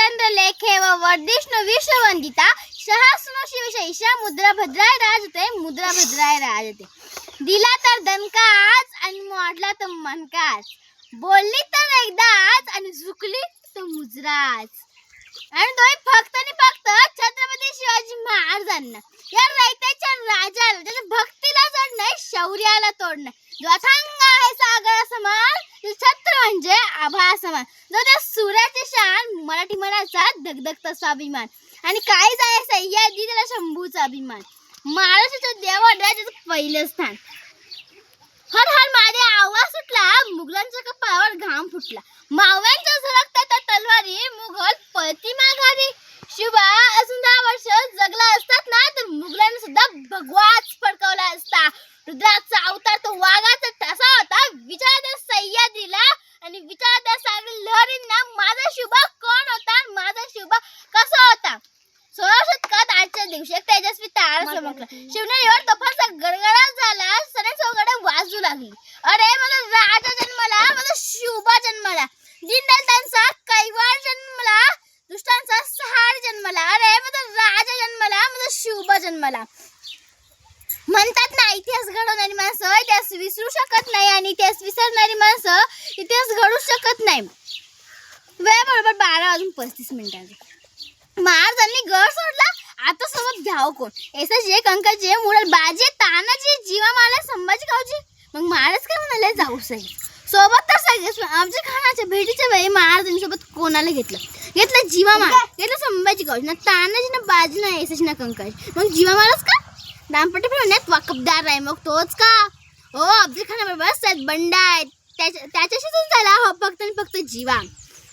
चंद्र लेखे व वर्धिष्णु विश्ववंदिता सहस्र शिवशैषा मुद्रा भद्राय राजते मुद्रा भद्राय राजते. दिला तर दणकाच आणि मोडला तर मनकाच, बोलली तर एकदाच आणि झुकली तर मुजराच. आणि तुम्ही फक्त आणि फक्त छत्रपती शिवाजी महाराजांना या रयतेच्या राजाला त्याच्या भक्तीला जोडणं, शौर्याला तोडणं. जो अथांग आहे सागरा समान, छत्र म्हणजे आभा समान. जो त्या सूर्याची शान, मराठी मनाचा धगधगता स्वाभिमान. आणि काय जाय सह्याद्री त्याला शंभूचा अभिमान. महाराष्ट्राच्या देवाला त्याचं पहिलं स्थान. हर हर माझे आवाज सुटला, मुघलांच्या कपाळावर घाम फुटला. मावळ्यांच्या झळकतात त्या तलवारी, मुघल पळती माघारी. शिवा अजून 10 वर्ष जगला असतात ना, तर मुघलांनी सुद्धा भगवाच फडकवला असता. रुद्राचा अवतार तो वाघाचा ठसा होता. विचारा त्या सह्याद्रीला आणि विचारा त्या सागरी लहरींना, माझा शिवबा कोण होता, माझा शिवबा कसा होता. 16 शतकात आजच्या दिवशी एक तेजस्वी तारा चमकला. शिवनेरीवर तुफानचा गडगडाट झाला, सने चौघडे वाजू लागली. अरे माझा राजा जन्मला, माझा शिवबा जन्मला. दीनदलितांचा कैवार जन्मला, दुष्टांचा सहार जन्मला. अरे माझा राजा जन्मला, माझा शिवबा जन्मला. म्हणतात ना, इतिहास घडवणारी माणसं इतिहास विसरू शकत नाही आणि इतिहास विसरणारी माणसं इतिहास घडू शकत नाही. वेळ बरोबर 12:35. महाराजांनी गड सोडला, आता सोबत घ्याव कोण. ऐसा जे कंकाचे मुरल बाजे तानाजी जीवा मारला संभाजी गावजी. मग महाराज काय म्हणाले, जाऊ सही सोबत तर सगळे. आमच्या खानाच्या भेटीच्या वेळी महाराजांनी सोबत कोणाला घेतलं जीवा मार, घेतलं संभाजी गावजी. ना तानाजी ना बाजी ना ऐसाची ना कंकाची. मग जीवा मारच का, दामपट्टी फिरवण्यात वाकबदार आहे, मग तोच का. हो, अफजल खानाबरोबर सात बंड आहेत, त्याच्याशीच झाला हो फक्त आणि फक्त जीवा.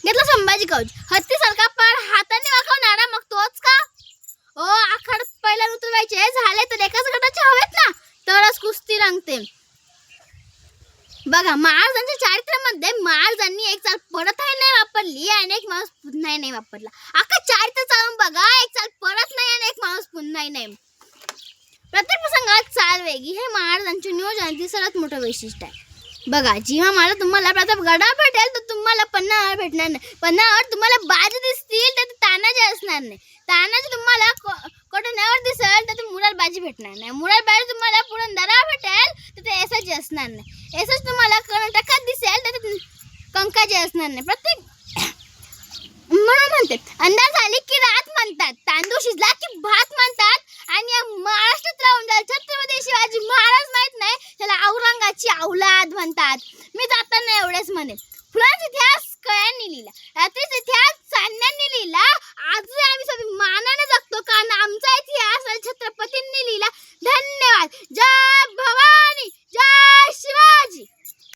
घेतला संभाजी गावजी, हत्तीसारखा पार हाताने वाकवणारा, मग तोच का. ओ आखाड पहिला उतरवायचे झाले तर एकाच गटाचे हवेत ना, तरच कुस्ती रंगते. बघा, महाराजांच्या चारित्र्यामध्ये महाराजांनी एक चाल परतही नाही वापरली आणि एक माणूस पुन्हाही नाही वापरला. अख्खा चारित्र्य चालून बघा, एक चाल परत नाही आणि एक माणूस पुन्हाही नाही. प्रत्येक प्रसंगात चाल वेगळी, हे महाराजांच्या नियोजनातील सर्वात मोठं वैशिष्ट्य आहे. बघा, जेव्हा मला तुम्हाला प्रताप गडावर भेटेल तर तुम्हाला पन्हाळावर भेटणार नाही. पन्हाळावर तुम्हाला बाजी दिसतील तर तानाजी असणार नाही. तानाजी तुम्हाला कोटण्यावर दिसेल तर मुराद बाजी भेटणार नाही. मुराद बाजी तुम्हाला पुरंदरावर भेटेल तर ते ऐसाची असणार नाही. ऐसाच तुम्हाला कर्नाटकात दिसेल तर ते कंकाजी असणार नाही. प्रत्येक म्हणून म्हणतात, अंदाज आली की रात म्हणतात, तांदूळ शिजला की भात म्हणतात. आणि या महाराष्ट्रात राहून छत्रपती शिवाजी महाराज माहित नाही, त्याला औरंगाची औलाद म्हणतात. मी जाताना एवढेच म्हणेन, फुलांचा इतिहास कळ्यांनी लिहिला, रात्रीचा इतिहास